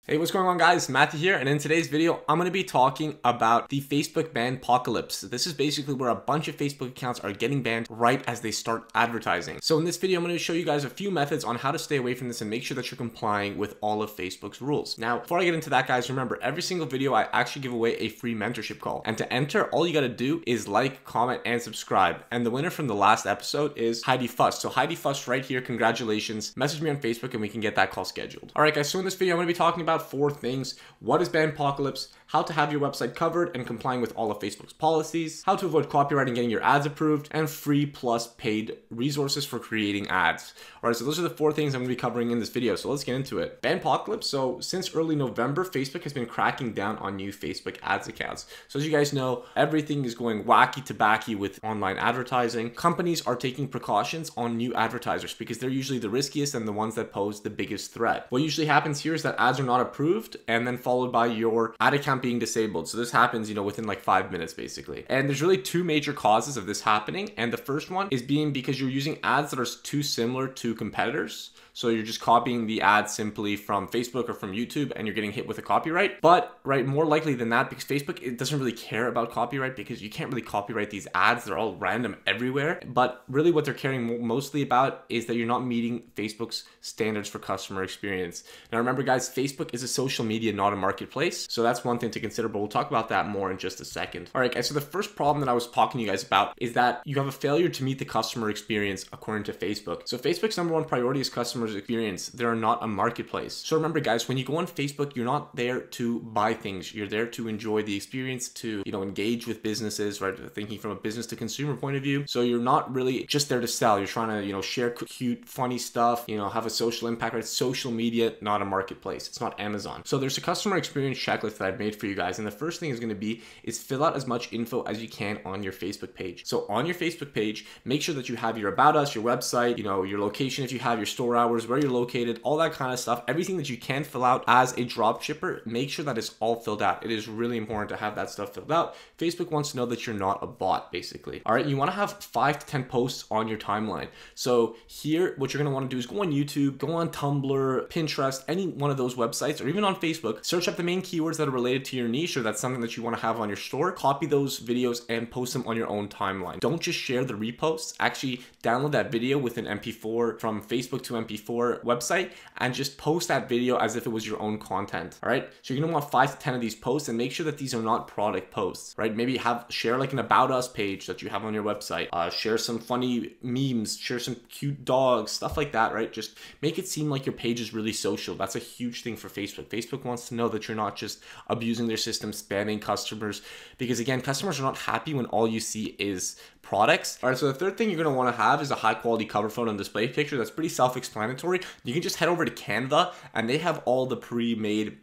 Hey, what's going on guys? Matthew here, and in today's video, I'm going to be talking about the Facebook banpocalypse. This is basically where a bunch of Facebook accounts are getting banned right as they start advertising. So in this video, I'm going to show you guys a few methods on how to stay away from this and make sure that you're complying with all of Facebook's rules. Now, before I get into that, guys, remember, every single video I actually give away a free mentorship call. And to enter, all you got to do is like, comment, and subscribe. And the winner from the last episode is Heidi Fuss. So Heidi Fuss right here, congratulations. Message me on Facebook and we can get that call scheduled. All right, guys, so in this video, I'm going to be talking about 4 things. What is banpocalypse? How to have your website covered and complying with all of Facebook's policies, how to avoid copyright and getting your ads approved, and free plus paid resources for creating ads. All right, so those are the 4 things I'm going to be covering in this video. So let's get into it. Banpocalypse. So since early November, Facebook has been cracking down on new Facebook ads accounts. So as you guys know, everything is going wacky tobacky with online advertising. Companies are taking precautions on new advertisers because they're usually the riskiest and the ones that pose the biggest threat. What usually happens here is that ads are not approved and then followed by your ad account being disabled. So this happens, within like 5 minutes basically. And there's really 2 major causes of this happening. And the first one is being because you're using ads that are too similar to competitors. So you're just copying the ad simply from Facebook or from YouTube and you're getting hit with a copyright. But more likely than that, because Facebook, it doesn't really care about copyright because you can't really copyright these ads. They're all random everywhere. But really what they're caring mostly about is that you're not meeting Facebook's standards for customer experience. Now remember guys, Facebook is a social media, not a marketplace. So that's one thing to consider, but we'll talk about that more in just a second. All right guys, so the first problem that I was talking to you guys about is that you have a failure to meet the customer experience according to Facebook. So Facebook's number 1 priority is customer experience. They're not a marketplace. So remember guys, when you go on Facebook, you're not there to buy things. You're there to enjoy the experience, to engage with businesses, right? Thinking from a business to consumer point of view. So you're not really just there to sell. You're trying to share cute funny stuff, have a social impact, right? It's social media, not a marketplace. It's not Amazon. So there's a customer experience checklist that I've made for you guys, and the first thing is going to be fill out as much info as you can on your Facebook page. So on your Facebook page, make sure that you have your about us, your website, your location, if you have your store hours, where you're located, all that kind of stuff. Everything that you can fill out as a drop shipper, make sure that it's all filled out. It is really important to have that stuff filled out. Facebook wants to know that you're not a bot, basically. All right, you want to have 5 to 10 posts on your timeline. So here, what you're going to want to do is go on YouTube, go on Tumblr, Pinterest, any one of those websites, or even on Facebook, search up the main keywords that are related to your niche or that's something that you want to have on your store, copy those videos and post them on your own timeline. Don't just share the reposts, actually download that video with an MP4 from Facebook to MP4 website and just post that video as if it was your own content. All right, so you're gonna want 5 to 10 of these posts and make sure that these are not product posts, right? Maybe share like an about us page that you have on your website, share some funny memes, share some cute dogs, stuff like that, right? Just make it seem like your page is really social. That's a huge thing for Facebook. Facebook wants to know that you're not just abusing their system, spamming customers, because again, customers are not happy when all you see is products. All right, so the third thing you're going to want to have is a high quality cover photo and display picture. That's pretty self-explanatory. You can just head over to Canva and they have all the pre-made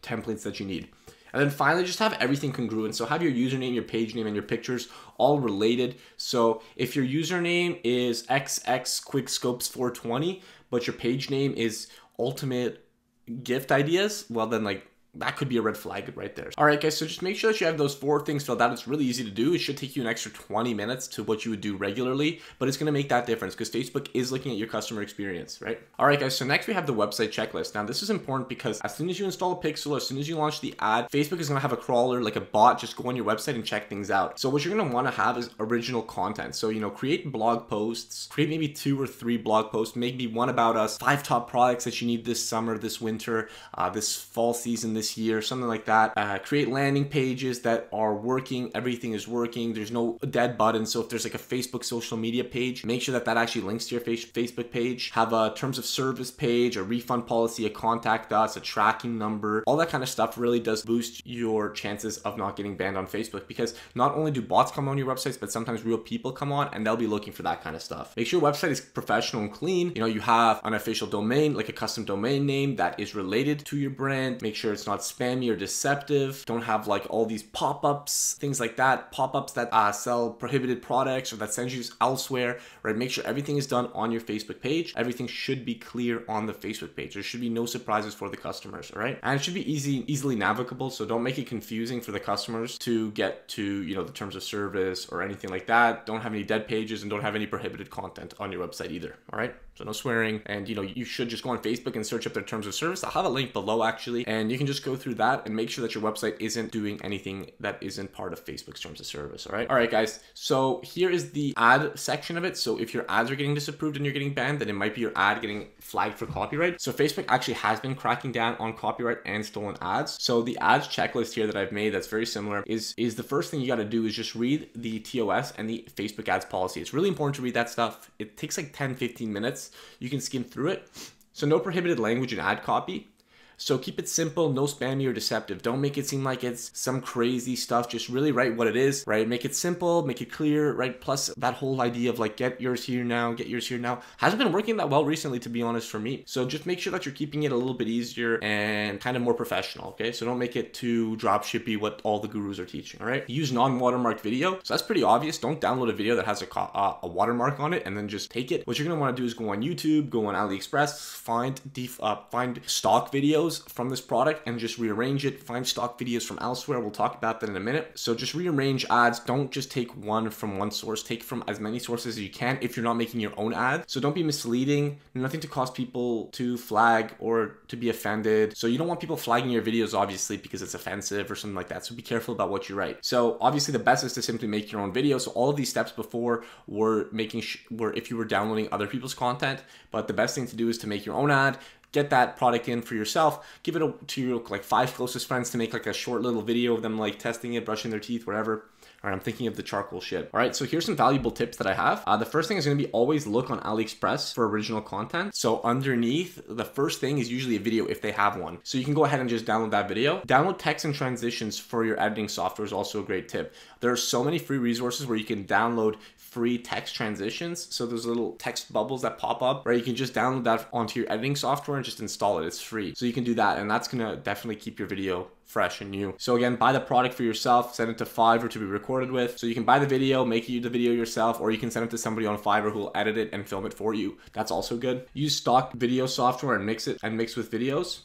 templates that you need. And then finally, just have everything congruent. So have your username, your page name, and your pictures all related. So if your username is xxquickscopes420, but your page name is ultimate gift ideas, well then that could be a red flag right there. All right, guys, so just make sure that you have those 4 things filled out. It's really easy to do. It should take you an extra 20 minutes to what you would do regularly, but it's gonna make that difference because Facebook is looking at your customer experience, right? All right, guys, so next we have the website checklist. Now, this is important because as soon as you install a pixel, as soon as you launch the ad, Facebook is gonna have a crawler, like a bot, just go on your website and check things out. So what you're gonna wanna have is original content. So, create blog posts, create maybe 2 or 3 blog posts, maybe one about us, 5 top products that you need this summer, this winter, this fall season, this year, something like that. Create landing pages that are working. Everything is working. There's no dead button. So if there's like a Facebook social media page, make sure that that actually links to your Facebook page. Have a terms of service page, a refund policy, a contact us, a tracking number. All that kind of stuff really does boost your chances of not getting banned on Facebook, because not only do bots come on your websites, but sometimes real people come on and they'll be looking for that kind of stuff. Make sure your website is professional and clean. You have an official domain, like a custom domain name that is related to your brand. Make sure it's not spammy or deceptive. Don't have like all these pop-ups, things like that, pop-ups that sell prohibited products or that send you elsewhere, right? Make sure everything is done on your Facebook page. Everything should be clear on the Facebook page. There should be no surprises for the customers, all right? And it should be easily navigable, so don't make it confusing for the customers to get to, the terms of service or anything like that. Don't have any dead pages and don't have any prohibited content on your website either, all right? So no swearing, and you should just go on Facebook and search up their terms of service. I'll have a link below actually, and you can just go through that and make sure that your website isn't doing anything that isn't part of Facebook's terms of service. All right guys, so here is the ad section of it. So if your ads are getting disapproved and you're getting banned, then it might be your ad getting flagged for copyright. So Facebook actually has been cracking down on copyright and stolen ads. So the ads checklist here that I've made that's very similar is the first thing you got to do is just read the TOS and the Facebook ads policy. It's really important to read that stuff. It takes like 10-15 minutes. You can skim through it. So no prohibited language in ad copy. So keep it simple, no spammy or deceptive. Don't make it seem like it's some crazy stuff. Just really write what it is, right? Make it simple, make it clear, right? Plus that whole idea of like, get yours here now, get yours here now, hasn't been working that well recently, to be honest, for me. So just make sure that you're keeping it a little bit easier and kind of more professional, okay? So don't make it too dropshippy what all the gurus are teaching, all right? Use non-watermarked video. So that's pretty obvious. Don't download a video that has a watermark on it and then just take it. What you're gonna wanna do is go on YouTube, go on AliExpress, find stock videos from this product and just rearrange it. Find stock videos from elsewhere. We'll talk about that in a minute. So just rearrange ads. Don't just take one from one source. Take from as many sources as you can if you're not making your own ad. So don't be misleading. Nothing to cause people to flag or to be offended. So you don't want people flagging your videos, obviously, because it's offensive or something like that. So be careful about what you write. So obviously the best is to simply make your own video. So all of these steps before were if you were downloading other people's content, but the best thing to do is to make your own ad. Get that product in for yourself, give it to your like 5 closest friends to make like a short little video of them like testing it, brushing their teeth, whatever. All right, I'm thinking of the charcoal shit. All right, so here's some valuable tips that I have. The first thing is going to be always look on AliExpress for original content. So underneath, the first thing is usually a video if they have one. So you can go ahead and just download that video. Download text and transitions for your editing software is also a great tip. There are so many free resources where you can download free text transitions. So those little text bubbles that pop up, right? You can just download that onto your editing software and just install it. It's free. So you can do that, and that's gonna definitely keep your video fresh and new. So again, buy the product for yourself, send it to Fiverr to be recorded with. So you can buy the video, make the video yourself, or you can send it to somebody on Fiverr who will edit it and film it for you. That's also good. Use stock video software and mix with videos.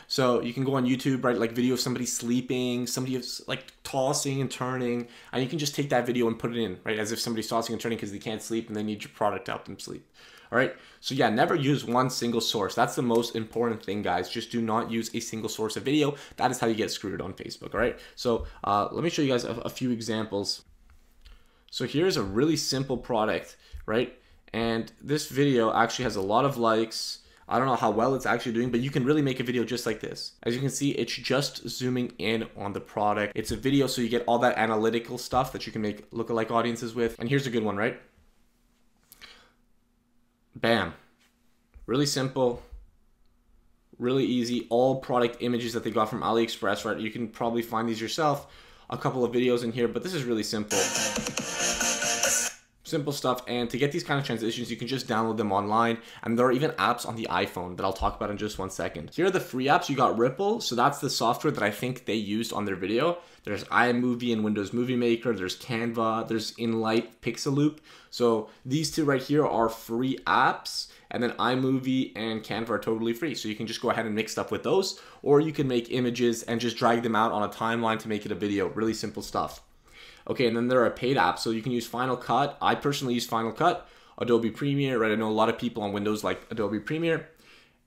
So you can go on YouTube, right? Like video of somebody sleeping, somebody is like tossing and turning, and you can just take that video and put it in, right? As if somebody's tossing and turning because they can't sleep and they need your product to help them sleep. All right. So yeah, never use one single source. That's the most important thing, guys. Just do not use a single source of video. That is how you get screwed on Facebook. All right. So let me show you guys a few examples. So here's a really simple product, right? And this video actually has a lot of likes. I don't know how well it's actually doing, but you can really make a video just like this. As you can see, it's just zooming in on the product. It's a video, so you get all that analytical stuff that you can make lookalike audiences with. And here's a good one, right? Bam. Really simple, really easy. All product images that they got from AliExpress, right? You can probably find these yourself. A couple of videos in here, but this is really simple. Simple stuff. And to get these kind of transitions, you can just download them online, and there are even apps on the iPhone that I'll talk about in just one second. Here are the free apps. You got Ripple, so that's the software that I think they used on their video. There's iMovie and Windows Movie Maker, there's Canva, there's InLight, Pixaloop. So these two right here are free apps, and then iMovie and Canva are totally free. So you can just go ahead and mix stuff with those, or you can make images and just drag them out on a timeline to make it a video. Really simple stuff. Okay, and then there are paid apps, so you can use Final Cut. I personally use Final Cut, Adobe Premiere, right? I know a lot of people on Windows like Adobe Premiere.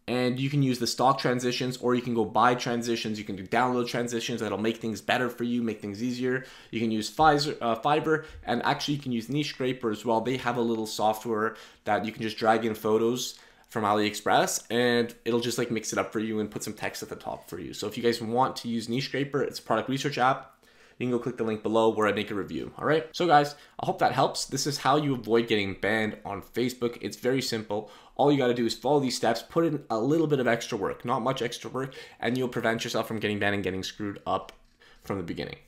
And you can use the stock transitions, or you can go buy transitions. You can do download transitions that'll make things better for you, make things easier. You can use Fiverr, and actually you can use Niche Scraper as well. They have a little software that you can just drag in photos from AliExpress, and it'll just like mix it up for you and put some text at the top for you. So if you guys want to use Niche Scraper, it's a product research app. You can go click the link below where I make a review. All right. So guys, I hope that helps. This is how you avoid getting banned on Facebook. It's very simple. All you got to do is follow these steps, put in a little bit of extra work, not much extra work, and you'll prevent yourself from getting banned and getting screwed up from the beginning.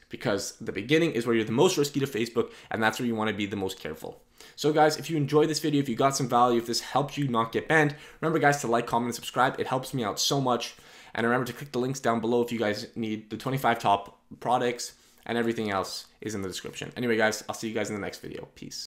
Because the beginning is where you're the most risky to Facebook, and that's where you want to be the most careful. So guys, if you enjoyed this video, if you got some value, if this helped you not get banned, remember guys to like, comment, and subscribe. It helps me out so much. And remember to click the links down below if you guys need the 25 top products, and everything else is in the description. Anyway, guys, I'll see you guys in the next video. Peace.